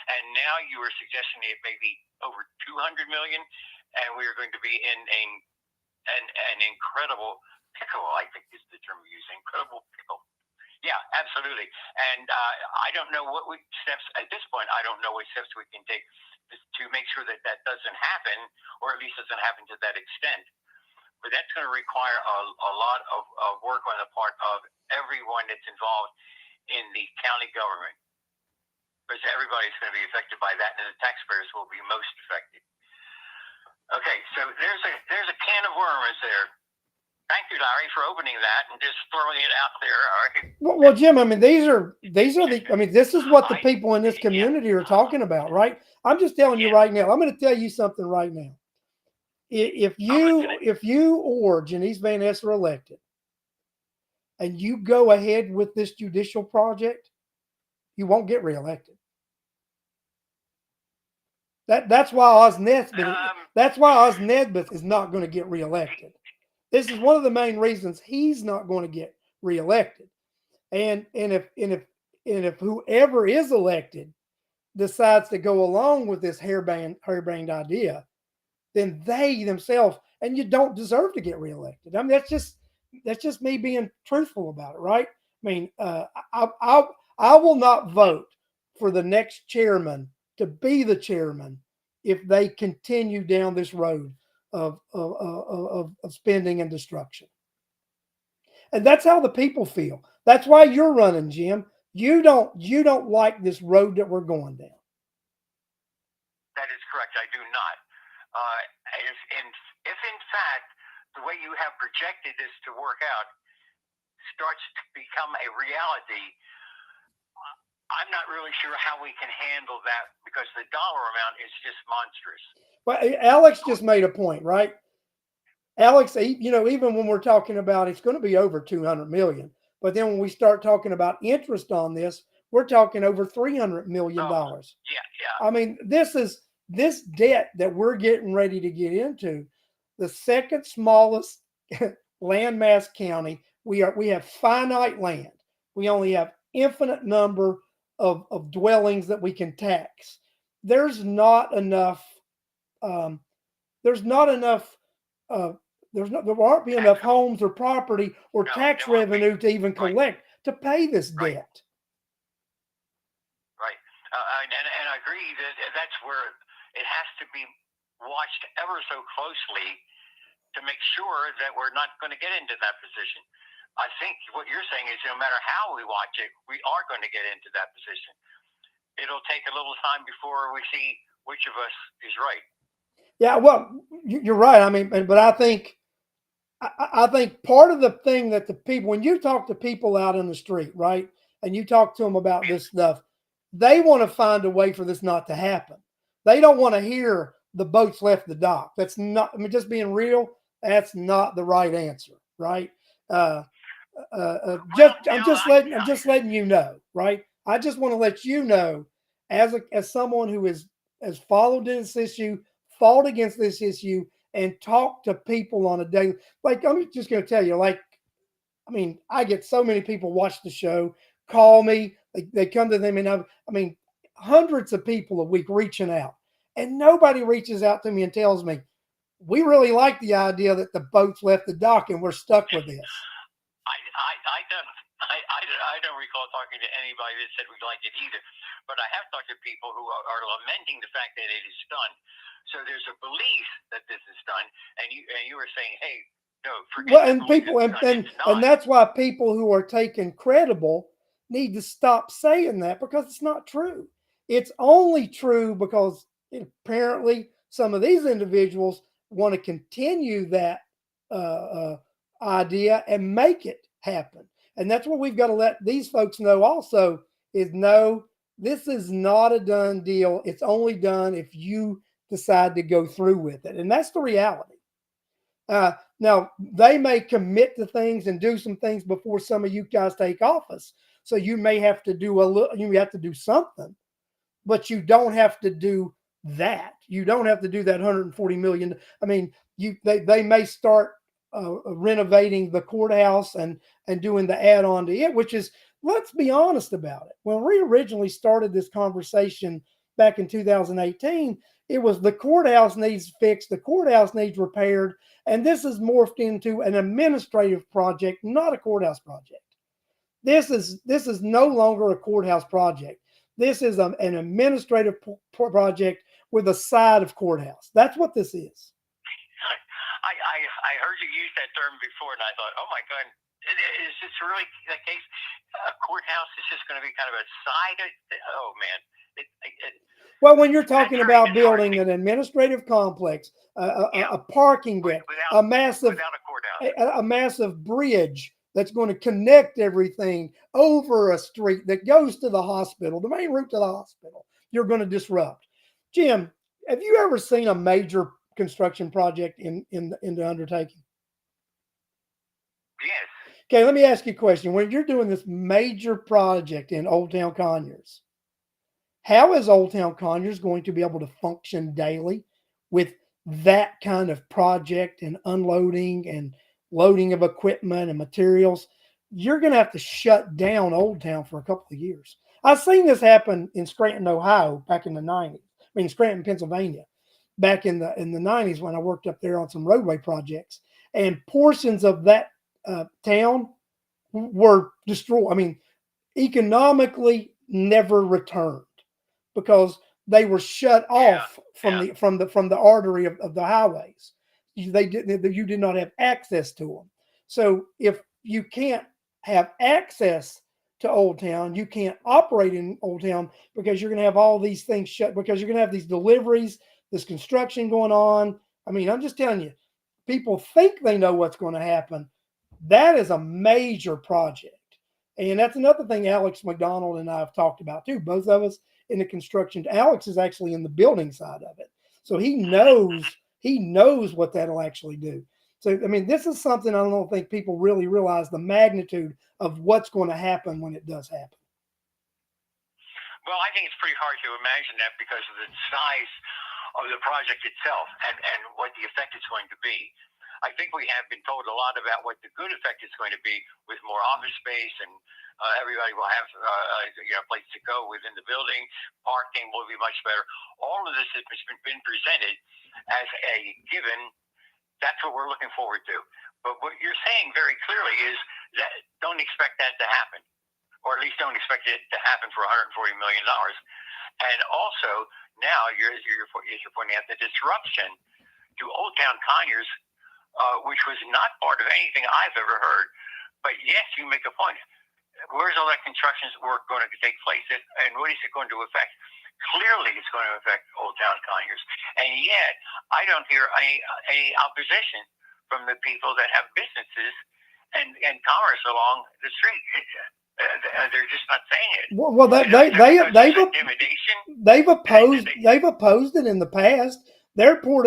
and now you are suggesting it may be over 200 million, and we are going to be in an incredible pickle, I think is the term we use, incredible pickle. Yeah, absolutely. And I don't know what steps at this point. I don't know what steps we can take to make sure that doesn't happen, or at least doesn't happen to that extent. But that's going to require a lot of work on the part of everyone that's involved in the county government, because everybody's going to be affected by that, and the taxpayers will be most affected. Okay, so there's a can of worms there. Thank you, Larry, for opening that and just throwing it out there. All right. Well, Jim, I mean, these are the. I mean, this is what the people in this community are talking about, right? I'm just telling you right now. I'm going to tell you something right now. If you or Janice Van Ness are elected, and you go ahead with this judicial project, you won't get reelected. That's why Oz Nesbitt. That's why Oz Nesbitt is not going to get reelected. This is one of the main reasons he's not going to get reelected. And if whoever is elected decides to go along with this harebrained idea, then they themselves, and you don't deserve to get reelected. I mean, that's just me being truthful about it, right? I mean, I will not vote for the next chairman to be the chairman if they continue down this road of spending and destruction. And that's how the people feel. That's why you're running, Jim. You don't like this road that we're going down. That is correct. I do not. If in fact the way you have projected this to work out starts to become a reality, I'm not really sure how we can handle that because the dollar amount is just monstrous. But Alex just made a point, right? Alex, even when we're talking about it's going to be over 200 million, but then when we start talking about interest on this, we're talking over $300 million. Yeah. I mean, this debt that we're getting ready to get into, the second smallest landmass county. We have finite land. We only have infinite number of dwellings that we can tax. There's not enough. There won't be enough homes or property or tax revenue to even collect to pay this debt. Right. And I agree that that's where it has to be watched ever so closely to make sure that we're not going to get into that position. I think what you're saying is no matter how we watch it, we are going to get into that position. It'll take a little time before we see which of us is right. Yeah, well, you're right. I mean, but I think part of the thing that the people, when you talk to people out in the street, right, and you talk to them about this stuff, they want to find a way for this not to happen. They don't want to hear the boats left the dock. That's not. I mean, just being real, that's not the right answer, right? I'm just letting you know, right? I just want to let you know, as someone who has followed this issue, fought against this issue, and talked to people on a daily. Like, I'm just going to tell you, like, I mean, I get so many people watch the show, call me, they come to them, and I mean, hundreds of people a week reaching out, and nobody reaches out to me and tells me, we really like the idea that the boats left the dock and we're stuck with this. I don't recall talking to anybody that said we like it either, but I have talked to people who are lamenting the fact that it is done. So there's a belief that this is done, and you were saying, hey, no, forget. Well, and people, and that's why people who are taken credible need to stop saying that, because it's not true. It's only true because apparently some of these individuals want to continue that idea and make it happen. And that's what we've got to let these folks know also is no, this is not a done deal. It's only done if you decide to go through with it. And that's the reality. Now, they may commit to things and do some things before some of you guys take office. So you may have to do you have to do something, but you don't have to do that. You don't have to do that $140 million. I mean, they may start renovating the courthouse and doing the add-on to it, which is, let's be honest about it. When we originally started this conversation back in 2018, it was the courthouse needs fixed, the courthouse needs repaired, and this is morphed into an administrative project, not a courthouse project. This is no longer a courthouse project. This is an administrative project with a side of courthouse. That's what this is. I heard you use that term before, and I thought, oh my God, is this really the case? A courthouse is just going to be kind of a side of, oh man. Well, when you're talking about building an administrative complex, a parking deck, a massive, a massive bridge that's going to connect everything over a street that goes to the hospital, the main route to the hospital. You're going to disrupt. Jim, have you ever seen a major construction project in the undertaking? Yes. Okay, let me ask you a question. When you're doing this major project in Old Town Conyers, how is Old Town Conyers going to be able to function daily with that kind of project and unloading and loading of equipment and materials? You're going to have to shut down Old Town for a couple of years. I've seen this happen in Scranton, Ohio, back in the '90s. I mean, Scranton, Pennsylvania, back in the '90s when I worked up there on some roadway projects, and portions of that town were destroyed. I mean, economically never returned because they were shut off from the artery of the highways. You did not have access to them. So if you can't have access to Old Town, you can't operate in Old Town because you're going to have all these things shut because you're going to have these deliveries, this construction going on. I mean, I'm just telling you, people think they know what's going to happen. That is a major project. And that's another thing Alex McDonald and I have talked about too. Both of us in the construction. Alex is actually in the building side of it. So he knows what that'll actually do. So I mean, this is something I don't think people really realize the magnitude of what's going to happen when it does happen. Well, I think it's pretty hard to imagine that because of the size of the project itself and what the effect is going to be. I think we have been told a lot about what the good effect is going to be with more office space and everybody will have a place to go within the building. Parking will be much better. All of this has been presented as a given. That's what we're looking forward to. But what you're saying very clearly is that don't expect that to happen, or at least don't expect it to happen for $140 million. And also, now you're pointing out the disruption to Old Town Conyers, which was not part of anything I've ever heard. But yes, you make a point. Where's all that construction work going to take place, and what is it going to affect? Clearly, it's going to affect Old Town Conyers. And yet, I don't hear any opposition from the people that have businesses and commerce along the street. They're just not saying it. Well, they've opposed it in the past. They're part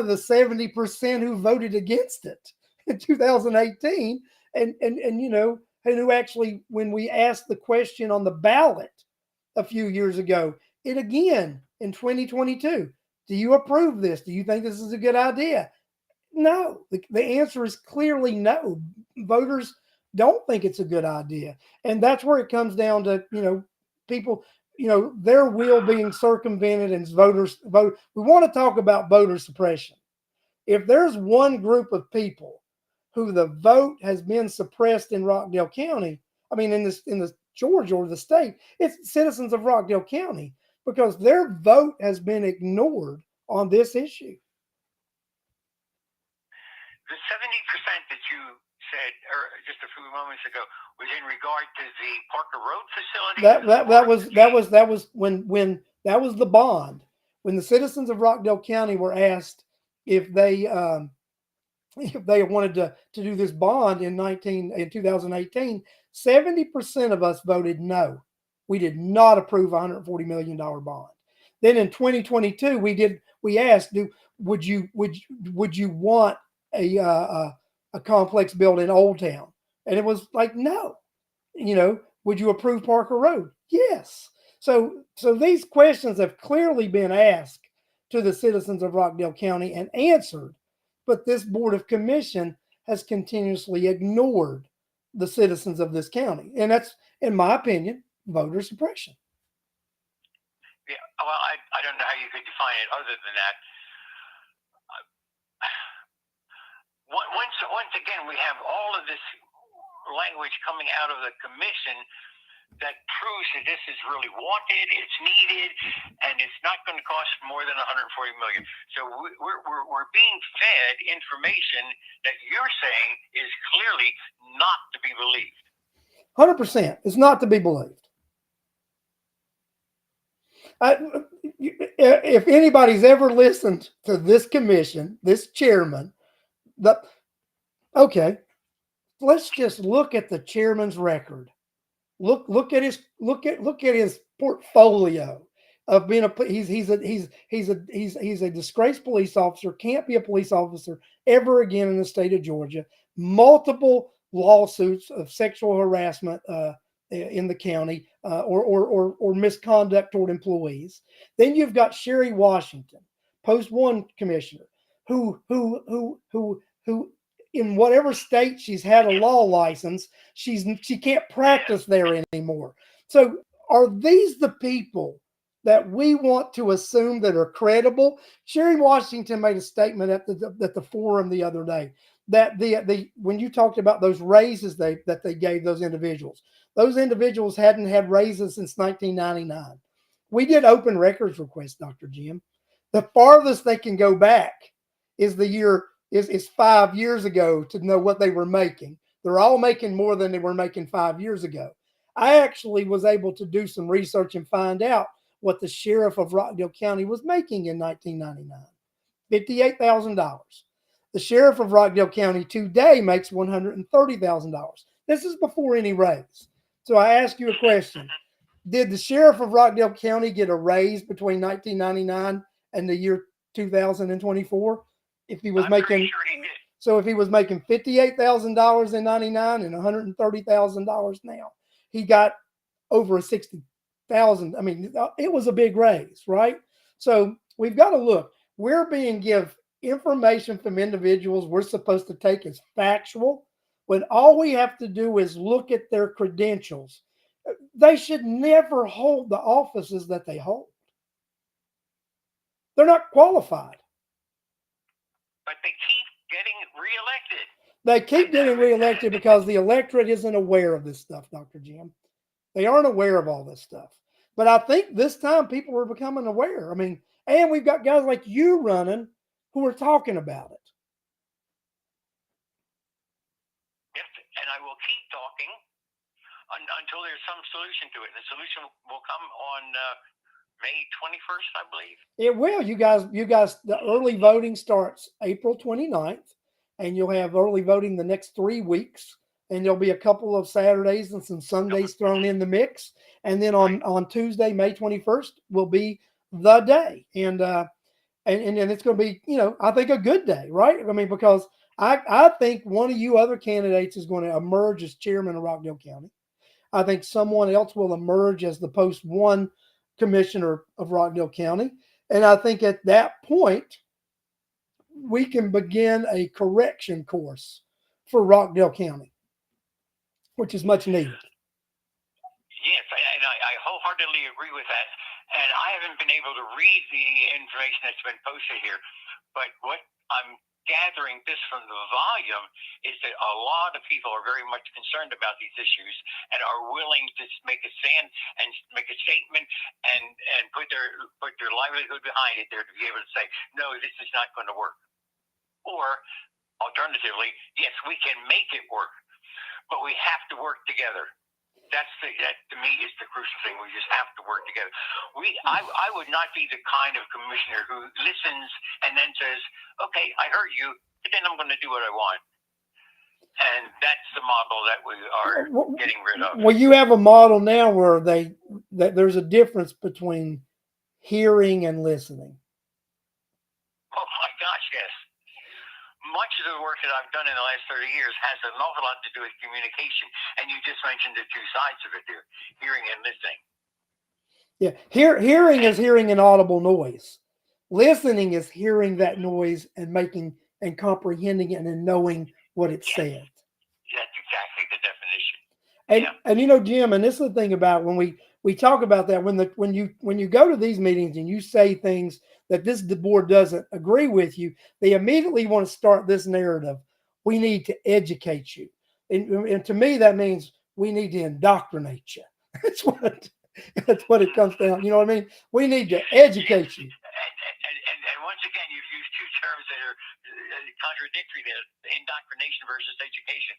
of the 70% who voted against it in 2018, and who actually, when we asked the question on the ballot a few years ago, it again in 2022. Do you approve this? Do you think this is a good idea? No. The answer is clearly no. Voters don't think it's a good idea. And that's where it comes down to, people, their will being circumvented and voters vote. We want to talk about voter suppression. If there's one group of people who the vote has been suppressed in Rockdale County, I mean, in the Georgia or the state, it's citizens of Rockdale County, because their vote has been ignored on this issue. The 70% that you said just a few moments ago was in regard to the Parker Road facility. That was when that was the bond. When the citizens of Rockdale County were asked if they wanted to do this bond in 2018, 70% of us voted no. We did not approve a $140 million bond. Then in 2022, we asked, would you want a complex built in Old Town? And it was like, no. Would you approve Parker Road? Yes. So these questions have clearly been asked to the citizens of Rockdale County and answered, but this Board of Commission has continuously ignored the citizens of this county. And that's, in my opinion, voter suppression. Yeah, well, I don't know how you could define it other than that. Once again, we have all of this language coming out of the commission that proves that this is really wanted, it's needed, and it's not going to cost more than $140 million. So we're being fed information that you're saying is clearly not to be believed. 100%. It's not to be believed. If anybody's ever listened to this commission, this chairman, Okay, let's just look at the chairman's record. Look at his portfolio of being a he's a disgraced police officer, can't be a police officer ever again in the state of Georgia. Multiple lawsuits of sexual harassment in the county or misconduct toward employees. Then you've got Sherry Washington, post one commissioner, who in whatever state she's had a law license, she can't practice there anymore. So are these the people that we want to assume that are credible? Sherry Washington made a statement at the forum the other day that the when you talked about those raises that they gave those individuals hadn't had raises since 1999. We did open records requests, Dr. Jim. The farthest they can go back is the year is 5 years ago to know what they were making. They're all making more than they were making 5 years ago. I actually was able to do some research and find out what the sheriff of Rockdale County was making in 1999. $58,000. The sheriff of Rockdale County today makes $130,000. This is before any raise. So I ask you a question. Did the sheriff of Rockdale County get a raise between 1999 and the year 2024? If he was I'm making, sure he did. so if he was making $58,000 in 99 and $130,000 now, he got over 60,000. I mean, it was a big raise, right? So we've got to look. We're being given information from individuals we're supposed to take as factual, when all we have to do is look at their credentials. They should never hold the offices that they hold. They're not qualified. But they keep getting reelected. They keep getting reelected because the electorate isn't aware of this stuff, Dr. Jim. They aren't aware of all this stuff. But I think this time people are becoming aware. I mean, and we've got guys like you running who are talking about it. Yes, and I will keep talking until there's some solution to it. The solution will come on May 21st, I believe. It will. You guys, the early voting starts April 29th, and you'll have early voting the next 3 weeks. And there'll be a couple of Saturdays and some Sundays thrown in the mix. And then on Tuesday, May 21st, will be the day. And it's going to be, I think a good day, right? I mean, because I think one of you other candidates is going to emerge as chairman of Rockdale County. I think someone else will emerge as the post one commissioner of Rockdale County. And I think at that point, we can begin a correction course for Rockdale County, which is much needed. Yes, and I wholeheartedly agree with that. And I haven't been able to read the information that's been posted here, but what I'm gathering this from the volume is that a lot of people are very much concerned about these issues and are willing to make a stand and make a statement and put their livelihood behind it there to be able to say, no, this is not going to work. Or alternatively, yes, we can make it work, but we have to work together. That to me is the crucial thing. We just have to work together. I would not be the kind of commissioner who listens and then says, "Okay, I heard you, but then I'm going to do what I want." And that's the model that we are getting rid of. Well, you have a model now where that there's a difference between hearing and listening. Oh my gosh, yes. Much of the work that I've done in the last 30 years has an awful lot to do with communication. And you just mentioned the two sides of it there, hearing and listening. Yeah. Hearing is hearing an audible noise. Listening is hearing that noise and comprehending it and knowing what it said. That's exactly the definition. And Jim, and this is the thing about when we talk about that, when you go to these meetings and you say things that the board doesn't agree with you, they immediately want to start this narrative. We need to educate you. And to me, that means we need to indoctrinate you. That's what it comes down. You know what I mean? We need to educate you. And once again, you've used two terms that are contradictory there, indoctrination versus education.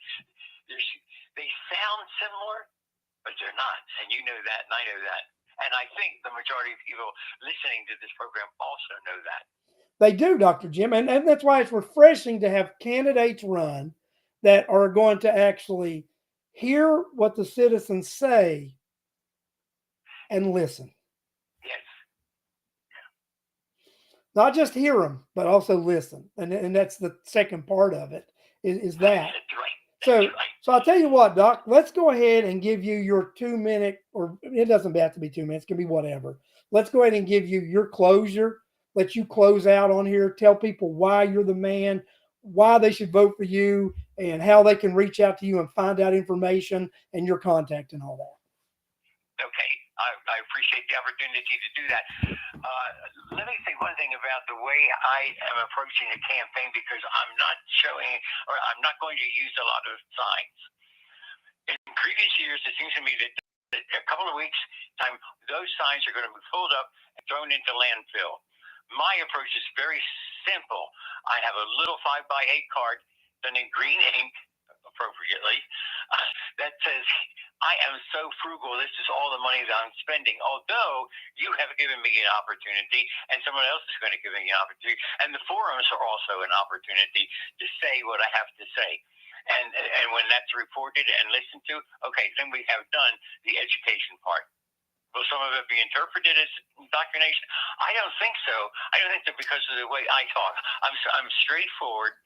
They sound similar, but they're not. And you know that, and I know that. And I think the majority of people listening to this program also know that. They do, Dr. Jim. And that's why it's refreshing to have candidates run that are going to actually hear what the citizens say and listen. Yes. Not just hear them, but also listen. And that's the second part of it is that. That's right. So, That's right. so I'll tell you what, Doc, let's go ahead and give you your 2 minute, or it doesn't have to be 2 minutes, it can be whatever. Let's go ahead and give you your closure. Let you close out on here. Tell people why you're the man, why they should vote for you, and how they can reach out to you and find out information and your contact and all that. Okay. I appreciate the opportunity to do that. Let me say one thing about the way I am approaching the campaign, because I'm not showing, or I'm not going to use a lot of signs. In previous years, it seems to me that a couple of weeks' time, those signs are going to be pulled up and thrown into landfill. My approach is very simple. I have a little 5x8 card done in green ink, appropriately, that says, I am so frugal, this is all the money that I'm spending, although you have given me an opportunity and someone else is going to give me an opportunity, and the forums are also an opportunity to say what I have to say. And when that's reported and listened to, okay, then we have done the education part. Will some of it be interpreted as indoctrination? I don't think so. I don't think that, because of the way I talk. I'm straightforward.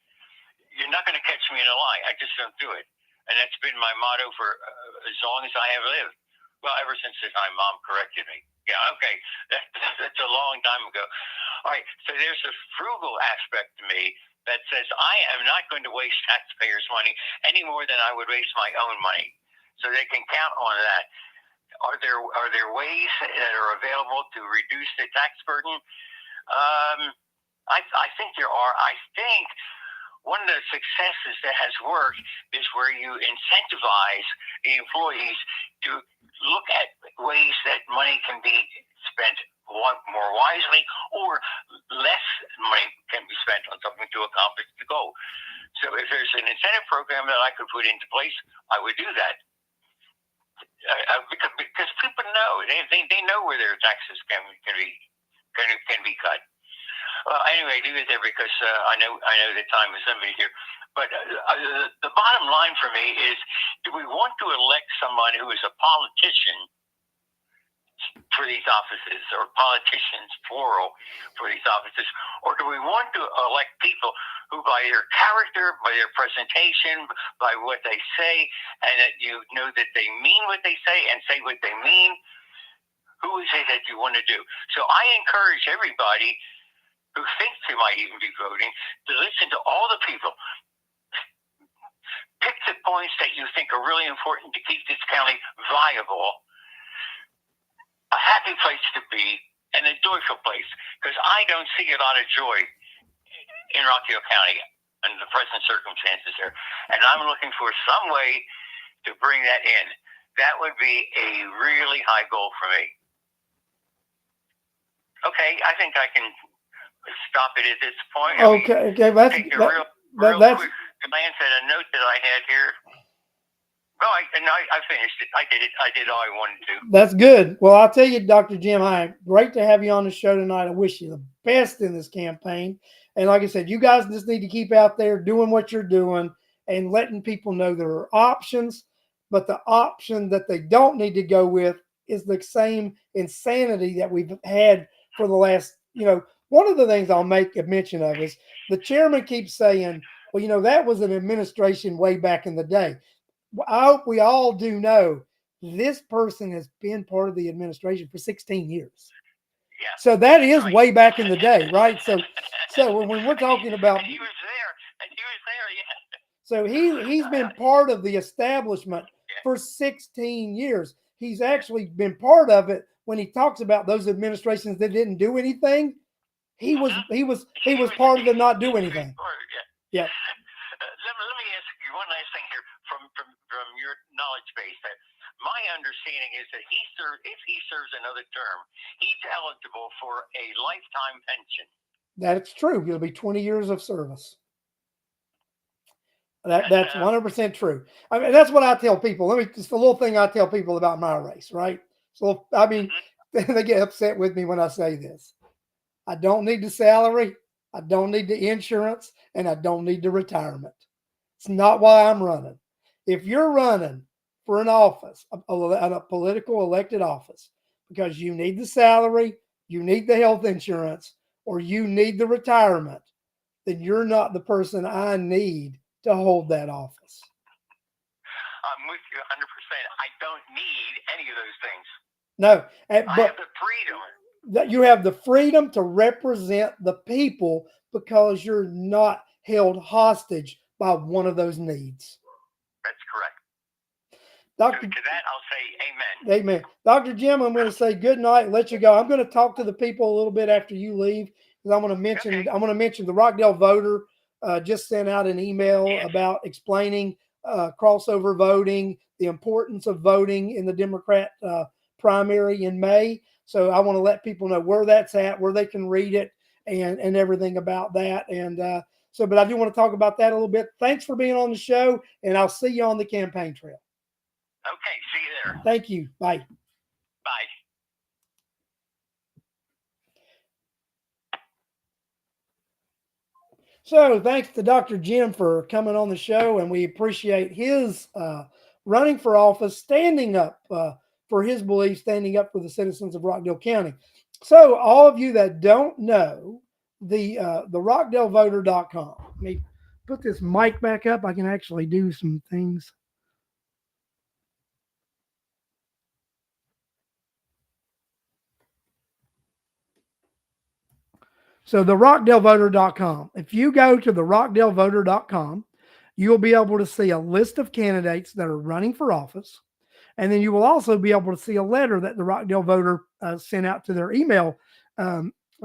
You're not going to catch me in a lie. I just don't do it. And that's been my motto for as long as I have lived. Well, ever since the time Mom corrected me. Yeah, okay. That's a long time ago. All right, so there's a frugal aspect to me that says I am not going to waste taxpayers' money any more than I would waste my own money. So they can count on that. Are there ways that are available to reduce the tax burden? I think there are. I think one of the successes that has worked is where you incentivize the employees to look at ways that money can be spent more wisely, or less money can be spent on something to accomplish the goal. So if there's an incentive program that I could put into place, I would do that. Because people know, they know where their taxes can be cut. Anyway, leave it there, because I know the time is limited here. But the bottom line for me is, do we want to elect someone who is a politician for these offices, or politicians, plural, for these offices? Or do we want to elect people who, by their character, by their presentation, by what they say, and that you know that they mean what they say and say what they mean? Who is it that you want to do? So I encourage everybody who thinks they might even be voting to listen to all the people. Pick the points that you think are really important to keep this county viable, a happy place to be, and a joyful place. Because I don't see a lot of joy in Rockdale County under the present circumstances there. And I'm looking for some way to bring that in. That would be a really high goal for me. Okay, I think I can stop it at this point. Okay, that's take a real quick glance at a note that I had here. No, I finished it. I did it. I did all I wanted to. That's good. Well, I'll tell you, Dr. Jim, great to have you on the show tonight. I wish you the best in this campaign. And like I said, you guys just need to keep out there doing what you're doing and letting people know there are options. But the option that they don't need to go with is the same insanity that we've had for the last, one of the things I'll make a mention of is the chairman keeps saying, well, that was an administration way back in the day. I hope we all do know this person has been part of the administration for 16 years. Yeah, so that is right. Way back in the day, right? So when we're talking about, and he was there, yeah. So he's been part of the establishment for 16 years. He's actually been part of it when he talks about those administrations that didn't do anything. He was part of the not do anything. Yeah. Let me ask you one last thing here from your knowledge base. My understanding is that if he serves another term, he's eligible for a lifetime pension. That's true. It'll be 20 years of service. That's 100% true. I mean, that's what I tell people. Just a little thing I tell people about my race, right? So, I mean, they get upset with me when I say this. I don't need the salary. I don't need the insurance, and I don't need the retirement. It's not why I'm running. If you're running for an office, a political elected office, because you need the salary, you need the health insurance, or you need the retirement, then you're not the person I need to hold that office. I'm with you 100%. I don't need any of those things. No, I have the freedom. That you have the freedom to represent the people because you're not held hostage by one of those needs. That's correct. Doctor, to that, I'll say amen. Amen. Dr. Jim, I'm going to say good night and let you go. I'm going to talk to the people a little bit after you leave because I'm going to mention the Rockdale Voter just sent out an email about explaining crossover voting, the importance of voting in the Democrat primary in May. So I want to let people know where that's at, where they can read it, and everything about that. And but I do want to talk about that a little bit. Thanks for being on the show, and I'll see you on the campaign trail. Okay, see you there. Thank you. Bye. Bye. So thanks to Dr. Jim for coming on the show, and we appreciate his running for office, standing up for his beliefs, standing up for the citizens of Rockdale County. So all of you that don't know, the rockdalevoter.com. Let me put this mic back up. I can actually do some things. So the rockdalevoter.com. If you go to the rockdalevoter.com, you'll be able to see a list of candidates that are running for office. And then you will also be able to see a letter that the Rockdale Voter sent out to their email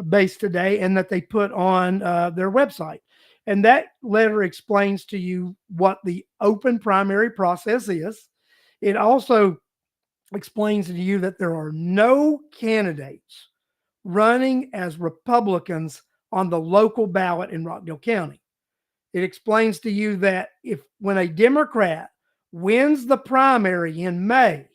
base today and that they put on their website. And that letter explains to you what the open primary process is. It also explains to you that there are no candidates running as Republicans on the local ballot in Rockdale County. It explains to you that when a Democrat wins the primary in May,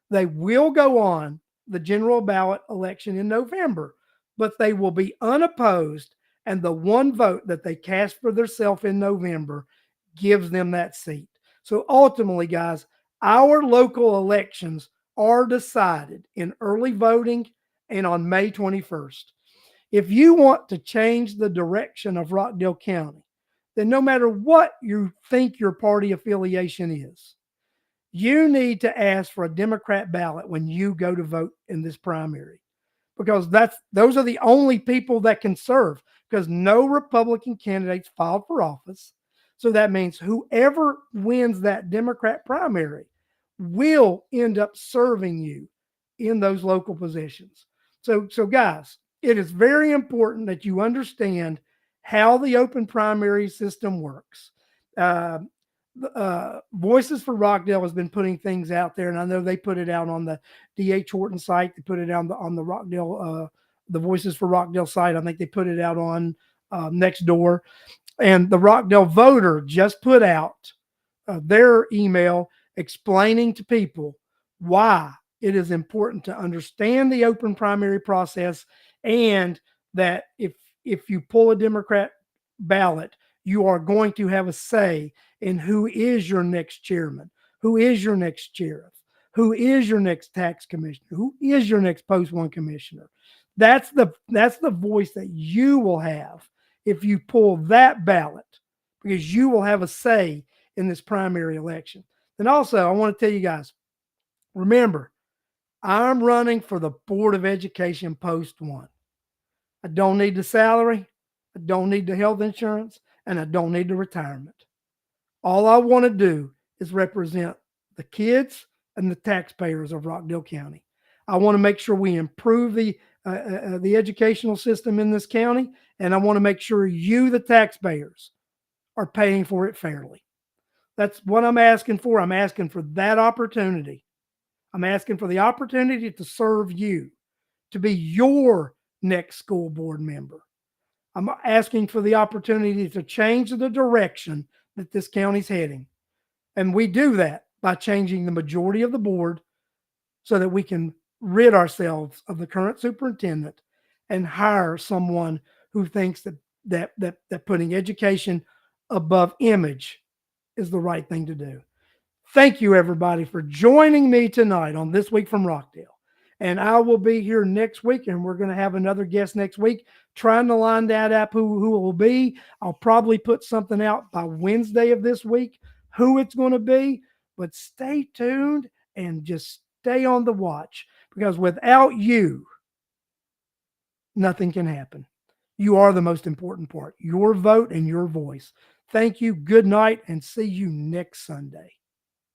they will go on the general ballot election in November, but they will be unopposed, and the one vote that they cast for themselves in November gives them that seat. So ultimately, guys, our local elections are decided in early voting and on May 21st. If you want to change the direction of Rockdale County, then no matter what you think your party affiliation is, you need to ask for a Democrat ballot when you go to vote in this primary, because those are the only people that can serve, because no Republican candidates filed for office. So that means whoever wins that Democrat primary will end up serving you in those local positions. So guys, it is very important that you understand how the open primary system works. Voices for Rockdale has been putting things out there, and I know they put it out on the D.H. Horton site. They put it out on the Rockdale, the Voices for Rockdale site. I think they put it out on Nextdoor, and the Rockdale Voter just put out their email explaining to people why it is important to understand the open primary process, and that if you pull a Democrat ballot, you are going to have a say in who is your next chairman, who is your next sheriff, who is your next tax commissioner, who is your next post one commissioner. That's the voice that you will have if you pull that ballot, because you will have a say in this primary election. And also, I want to tell you guys, remember, I'm running for the Board of Education Post 1. I don't need the salary, I don't need the health insurance, and I don't need the retirement. All I want to do is represent the kids and the taxpayers of Rockdale County. I want to make sure we improve the educational system in this county, and I want to make sure you, the taxpayers, are paying for it fairly. That's what I'm asking for. I'm asking for that opportunity. I'm asking for the opportunity to serve you, to be your next school board member. I'm asking for the opportunity to change the direction that this county's heading. And we do that by changing the majority of the board so that we can rid ourselves of the current superintendent and hire someone who thinks that putting education above image is the right thing to do. Thank you, everybody, for joining me tonight on This Week from Rockdale. And I will be here next week, and we're going to have another guest next week, trying to line that up who it will be. I'll probably put something out by Wednesday of this week, who it's going to be. But stay tuned and just stay on the watch, because without you, nothing can happen. You are the most important part, your vote and your voice. Thank you. Good night, and see you next Sunday.